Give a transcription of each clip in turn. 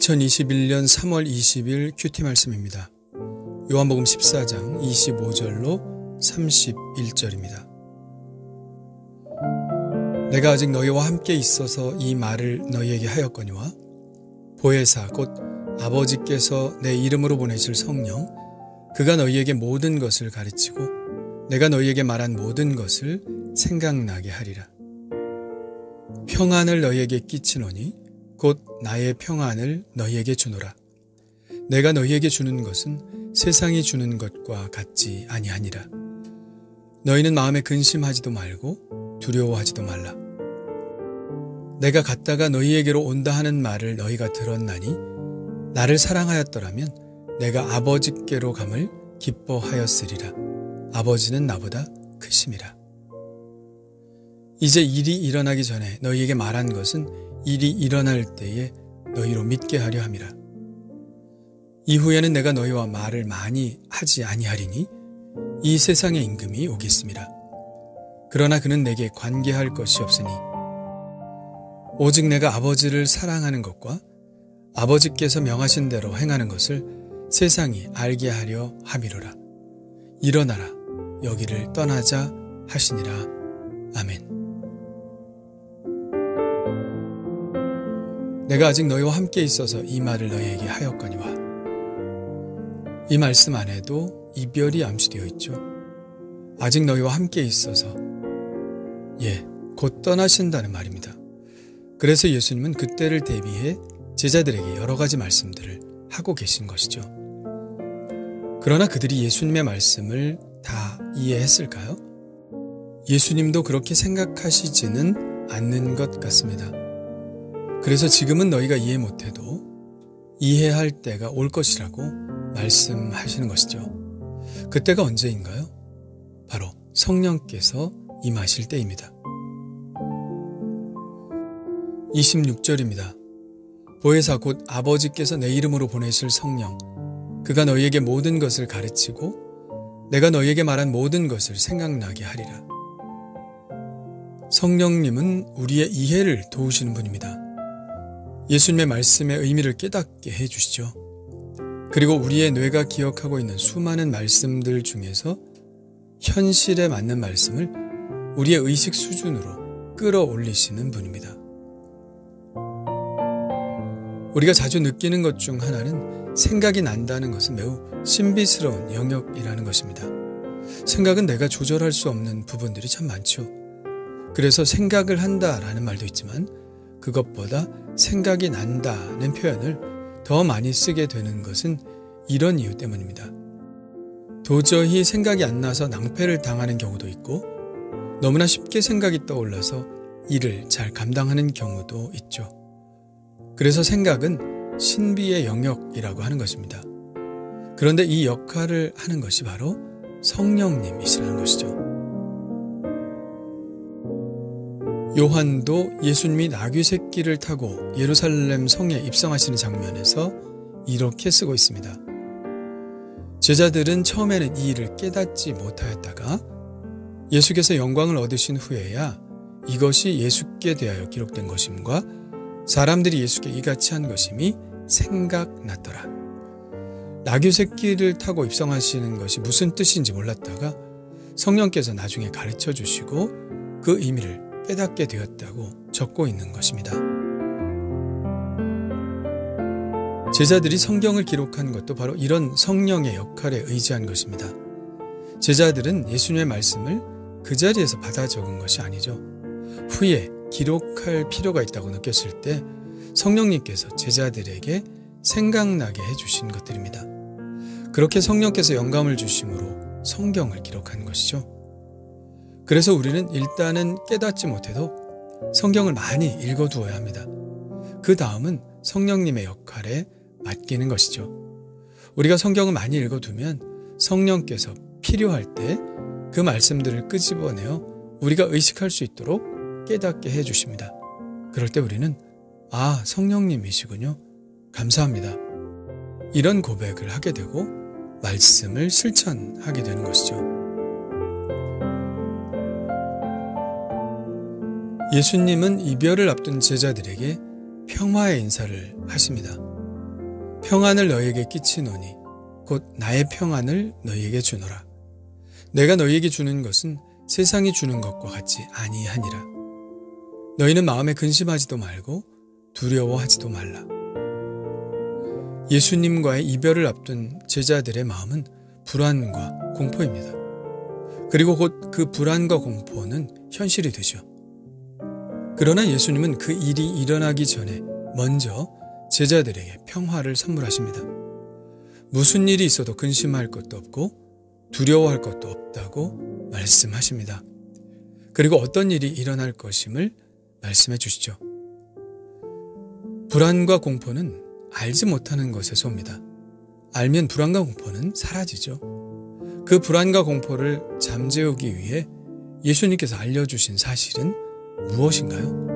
2021년 3월 20일 큐티 말씀입니다. 요한복음 14장 25절로 31절입니다. 내가 아직 너희와 함께 있어서 이 말을 너희에게 하였거니와 보혜사 곧 아버지께서 내 이름으로 보내실 성령 그가 너희에게 모든 것을 가르치고 내가 너희에게 말한 모든 것을 생각나게 하리라. 평안을 너희에게 끼치노니 곧 나의 평안을 너희에게 주노라. 내가 너희에게 주는 것은 세상이 주는 것과 같지 아니하니라. 너희는 마음에 근심하지도 말고 두려워하지도 말라. 내가 갔다가 너희에게로 온다 하는 말을 너희가 들었나니 나를 사랑하였더라면 내가 아버지께로 감을 기뻐하였으리라. 아버지는 나보다 크심이라. 이제 일이 일어나기 전에 너희에게 말한 것은 일이 일어날 때에 너희로 믿게 하려 함이라. 이후에는 내가 너희와 말을 많이 하지 아니하리니 이 세상의 임금이 오겠습니다. 그러나 그는 내게 관계할 것이 없으니 오직 내가 아버지를 사랑하는 것과 아버지께서 명하신 대로 행하는 것을 세상이 알게 하려 함이로라. 일어나라 여기를 떠나자 하시니라. 아멘. 내가 아직 너희와 함께 있어서 이 말을 너희에게 하였거니와. 이 말씀 안에도 이별이 암시되어 있죠. 아직 너희와 함께 있어서 곧 떠나신다는 말입니다. 그래서 예수님은 그때를 대비해 제자들에게 여러 가지 말씀들을 하고 계신 것이죠. 그러나 그들이 예수님의 말씀을 다 이해했을까요? 예수님도 그렇게 생각하시지는 않는 것 같습니다. 그래서 지금은 너희가 이해 못해도 이해할 때가 올 것이라고 말씀하시는 것이죠. 그때가 언제인가요? 바로 성령께서 임하실 때입니다. 26절입니다. 보혜사 곧 아버지께서 내 이름으로 보내실 성령 그가 너희에게 모든 것을 가르치고 내가 너희에게 말한 모든 것을 생각나게 하리라. 성령님은 우리의 이해를 도우시는 분입니다. 예수님의 말씀의 의미를 깨닫게 해주시죠. 그리고 우리의 뇌가 기억하고 있는 수많은 말씀들 중에서 현실에 맞는 말씀을 우리의 의식 수준으로 끌어올리시는 분입니다. 우리가 자주 느끼는 것 중 하나는 생각이 난다는 것은 매우 신비스러운 영역이라는 것입니다. 생각은 내가 조절할 수 없는 부분들이 참 많죠. 그래서 생각을 한다라는 말도 있지만 그것보다 생각이 난다는 표현을 더 많이 쓰게 되는 것은 이런 이유 때문입니다. 도저히 생각이 안 나서 낭패를 당하는 경우도 있고 너무나 쉽게 생각이 떠올라서 일을 잘 감당하는 경우도 있죠. 그래서 생각은 신비의 영역이라고 하는 것입니다. 그런데 이 역할을 하는 것이 바로 성령님이시라는 것이죠. 요한도 예수님이 나귀 새끼를 타고 예루살렘 성에 입성하시는 장면에서 이렇게 쓰고 있습니다. 제자들은 처음에는 이 일을 깨닫지 못하였다가 예수께서 영광을 얻으신 후에야 이것이 예수께 대하여 기록된 것임과 사람들이 예수께 이같이 한 것임이 생각났더라. 나귀 새끼를 타고 입성하시는 것이 무슨 뜻인지 몰랐다가 성령께서 나중에 가르쳐 주시고 그 의미를 깨닫게 되었다고 적고 있는 것입니다. 제자들이 성경을 기록한 것도 바로 이런 성령의 역할에 의지한 것입니다. 제자들은 예수님의 말씀을 그 자리에서 받아 적은 것이 아니죠. 후에 기록할 필요가 있다고 느꼈을 때 성령님께서 제자들에게 생각나게 해주신 것들입니다. 그렇게 성령께서 영감을 주심으로 성경을 기록한 것이죠. 그래서 우리는 일단은 깨닫지 못해도 성경을 많이 읽어두어야 합니다. 그 다음은 성령님의 역할에 맡기는 것이죠. 우리가 성경을 많이 읽어두면 성령께서 필요할 때 그 말씀들을 끄집어내어 우리가 의식할 수 있도록 깨닫게 해주십니다. 그럴 때 우리는 성령님이시군요. 감사합니다. 이런 고백을 하게 되고 말씀을 실천하게 되는 것이죠. 예수님은 이별을 앞둔 제자들에게 평화의 인사를 하십니다. 평안을 너희에게 끼치노니 곧 나의 평안을 너희에게 주노라. 내가 너희에게 주는 것은 세상이 주는 것과 같지 아니하니라. 너희는 마음에 근심하지도 말고 두려워하지도 말라. 예수님과의 이별을 앞둔 제자들의 마음은 불안과 공포입니다. 그리고 곧 그 불안과 공포는 현실이 되죠. 그러나 예수님은 그 일이 일어나기 전에 먼저 제자들에게 평화를 선물하십니다. 무슨 일이 있어도 근심할 것도 없고 두려워할 것도 없다고 말씀하십니다. 그리고 어떤 일이 일어날 것임을 말씀해 주시죠. 불안과 공포는 알지 못하는 것에서 옵니다. 알면 불안과 공포는 사라지죠. 그 불안과 공포를 잠재우기 위해 예수님께서 알려주신 사실은 무엇인가요?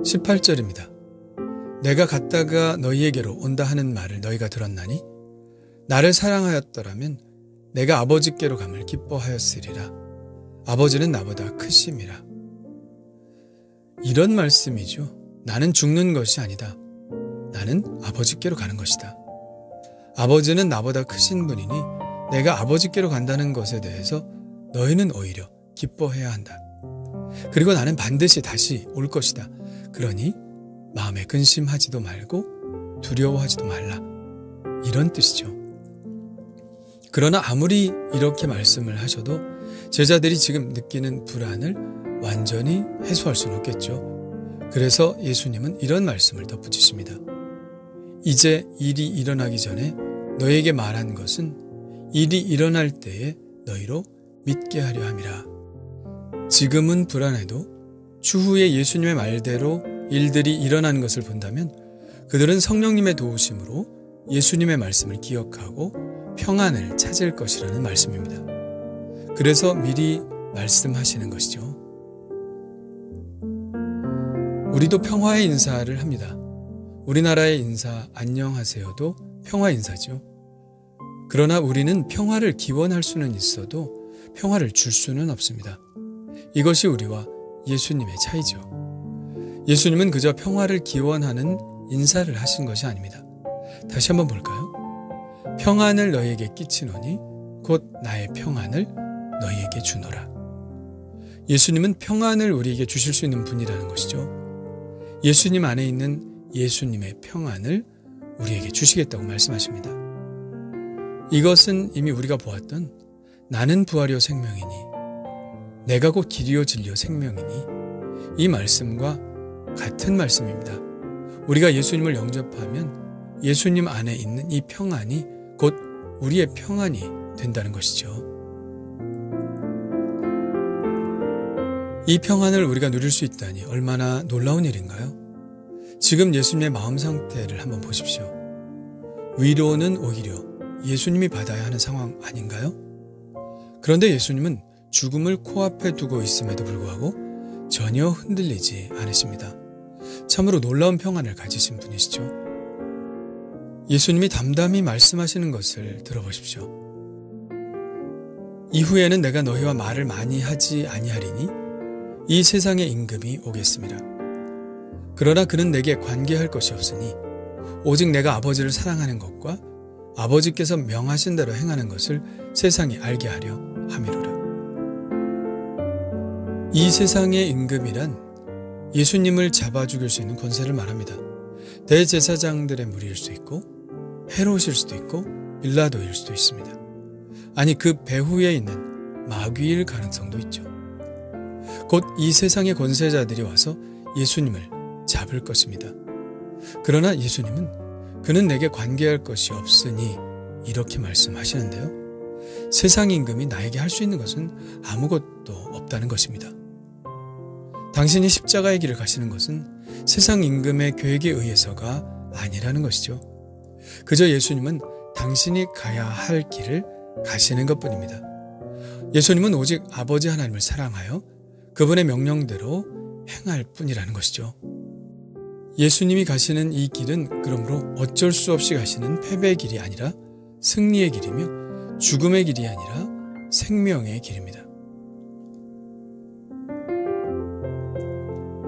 18절입니다. 내가 갔다가 너희에게로 온다 하는 말을 너희가 들었나니 나를 사랑하였더라면 내가 아버지께로 감을 기뻐하였으리라. 아버지는 나보다 크심이라. 이런 말씀이죠. 나는 죽는 것이 아니다. 나는 아버지께로 가는 것이다. 아버지는 나보다 크신 분이니 내가 아버지께로 간다는 것에 대해서 너희는 오히려 기뻐해야 한다. 그리고 나는 반드시 다시 올 것이다. 그러니 마음에 근심하지도 말고 두려워하지도 말라. 이런 뜻이죠. 그러나 아무리 이렇게 말씀을 하셔도 제자들이 지금 느끼는 불안을 완전히 해소할 수는 없겠죠. 그래서 예수님은 이런 말씀을 덧붙이십니다. 이제 일이 일어나기 전에 너에게 말한 것은 일이 일어날 때에 너희로 믿게 하려 함이라. 지금은 불안해도 추후에 예수님의 말대로 일들이 일어나는 것을 본다면 그들은 성령님의 도우심으로 예수님의 말씀을 기억하고 평안을 찾을 것이라는 말씀입니다. 그래서 미리 말씀하시는 것이죠. 우리도 평화의 인사를 합니다. 우리나라의 인사 안녕하세요도 평화 인사죠. 그러나 우리는 평화를 기원할 수는 있어도 평화를 줄 수는 없습니다. 이것이 우리와 예수님의 차이죠. 예수님은 그저 평화를 기원하는 인사를 하신 것이 아닙니다. 다시 한번 볼까요? 평안을 너희에게 끼치노니 곧 나의 평안을 너희에게 주노라. 예수님은 평안을 우리에게 주실 수 있는 분이라는 것이죠. 예수님 안에 있는 예수님의 평안을 우리에게 주시겠다고 말씀하십니다. 이것은 이미 우리가 보았던 나는 부활이요 생명이니 내가 곧 길이요 진리요 생명이니 이 말씀과 같은 말씀입니다. 우리가 예수님을 영접하면 예수님 안에 있는 이 평안이 곧 우리의 평안이 된다는 것이죠. 이 평안을 우리가 누릴 수 있다니 얼마나 놀라운 일인가요? 지금 예수님의 마음 상태를 한번 보십시오. 위로는 오히려 예수님이 받아야 하는 상황 아닌가요? 그런데 예수님은 죽음을 코앞에 두고 있음에도 불구하고 전혀 흔들리지 않으십니다. 참으로 놀라운 평안을 가지신 분이시죠. 예수님이 담담히 말씀하시는 것을 들어보십시오. 이후에는 내가 너희와 말을 많이 하지 아니하리니 이 세상의 임금이 오겠습니다. 그러나 그는 내게 관계할 것이 없으니 오직 내가 아버지를 사랑하는 것과 아버지께서 명하신 대로 행하는 것을 세상이 알게 하려 함이로라. 이 세상의 임금이란 예수님을 잡아 죽일 수 있는 권세를 말합니다. 대제사장들의 무리일 수도 있고 헤롯일 수도 있고 빌라도일 수도 있습니다. 아니 그 배후에 있는 마귀일 가능성도 있죠. 곧 이 세상의 권세자들이 와서 예수님을 잡을 것입니다. 그러나 예수님은 그는 내게 관계할 것이 없으니 이렇게 말씀하시는데요. 세상 임금이 나에게 할 수 있는 것은 아무것도 없다는 것입니다. 당신이 십자가의 길을 가시는 것은 세상 임금의 계획에 의해서가 아니라는 것이죠. 그저 예수님은 당신이 가야 할 길을 가시는 것뿐입니다. 예수님은 오직 아버지 하나님을 사랑하여 그분의 명령대로 행할 뿐이라는 것이죠. 예수님이 가시는 이 길은 그러므로 어쩔 수 없이 가시는 패배의 길이 아니라 승리의 길이며 죽음의 길이 아니라 생명의 길입니다.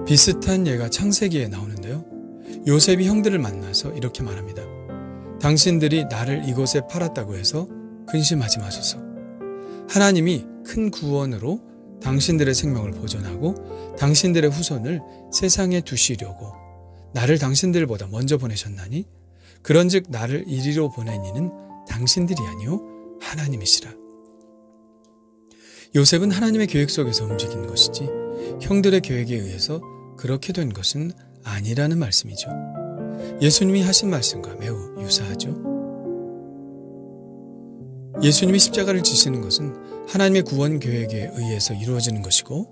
비슷한 예가 창세기에 나오는데요. 요셉이 형들을 만나서 이렇게 말합니다. 당신들이 나를 이곳에 팔았다고 해서 근심하지 마소서. 하나님이 큰 구원으로 당신들의 생명을 보존하고 당신들의 후손을 세상에 두시려고 나를 당신들보다 먼저 보내셨나니 그런즉 나를 이리로 보낸 이는 당신들이 아니요 하나님이시라. 요셉은 하나님의 계획 속에서 움직인 것이지 형들의 계획에 의해서 그렇게 된 것은 아니라는 말씀이죠. 예수님이 하신 말씀과 매우 유사하죠. 예수님이 십자가를 지시는 것은 하나님의 구원 계획에 의해서 이루어지는 것이고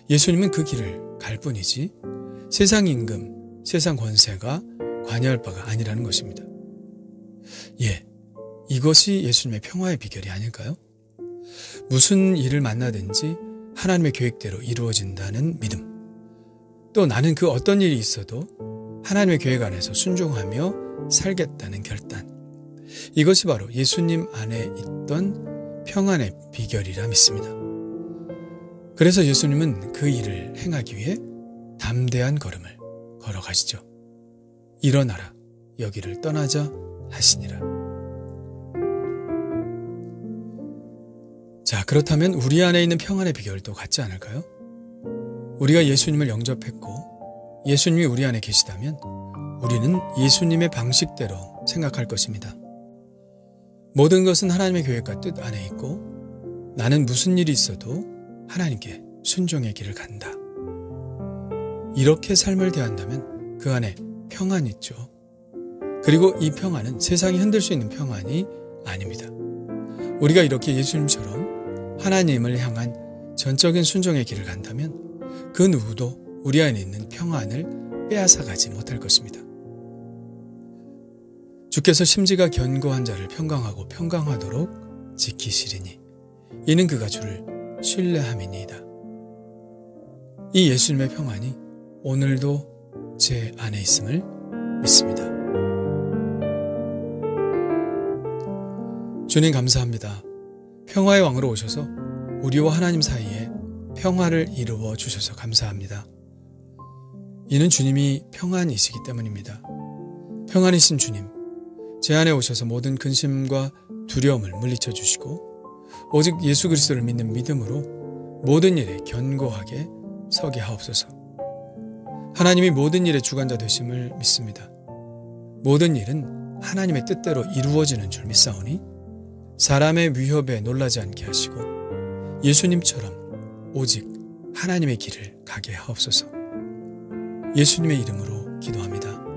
예수님은 그 길을 갈 뿐이지 세상 임금, 세상 권세가 관여할 바가 아니라는 것입니다. 이것이 예수님의 평화의 비결이 아닐까요? 무슨 일을 만나든지 하나님의 계획대로 이루어진다는 믿음. 또 나는 그 어떤 일이 있어도 하나님의 계획 안에서 순종하며 살겠다는 결단. 이것이 바로 예수님 안에 있던 평안의 비결이라 믿습니다. 그래서 예수님은 그 일을 행하기 위해 담대한 걸음을 걸어가시죠. 일어나라, 여기를 떠나자 하시니라. 자, 그렇다면 우리 안에 있는 평안의 비결도 같지 않을까요? 우리가 예수님을 영접했고 예수님이 우리 안에 계시다면 우리는 예수님의 방식대로 생각할 것입니다. 모든 것은 하나님의 계획과 뜻 안에 있고 나는 무슨 일이 있어도 하나님께 순종의 길을 간다. 이렇게 삶을 대한다면 그 안에 평안이 있죠. 그리고 이 평안은 세상이 흔들 수 있는 평안이 아닙니다. 우리가 이렇게 예수님처럼 하나님을 향한 전적인 순종의 길을 간다면 그 누구도 우리 안에 있는 평안을 빼앗아가지 못할 것입니다. 주께서 심지가 견고한 자를 평강하고 평강하도록 지키시리니 이는 그가 주를 신뢰함이니이다. 이 예수님의 평안이 오늘도 제 안에 있음을 믿습니다. 주님 감사합니다. 평화의 왕으로 오셔서 우리와 하나님 사이에 평화를 이루어 주셔서 감사합니다. 이는 주님이 평안이시기 때문입니다. 평안이신 주님, 제 안에 오셔서 모든 근심과 두려움을 물리쳐 주시고 오직 예수 그리스도를 믿는 믿음으로 모든 일에 견고하게 서게 하옵소서. 하나님이 모든 일의 주관자 되심을 믿습니다. 모든 일은 하나님의 뜻대로 이루어지는 줄 믿사오니 사람의 위협에 놀라지 않게 하시고 예수님처럼 오직 하나님의 길을 가게 하옵소서. 예수님의 이름으로 기도합니다.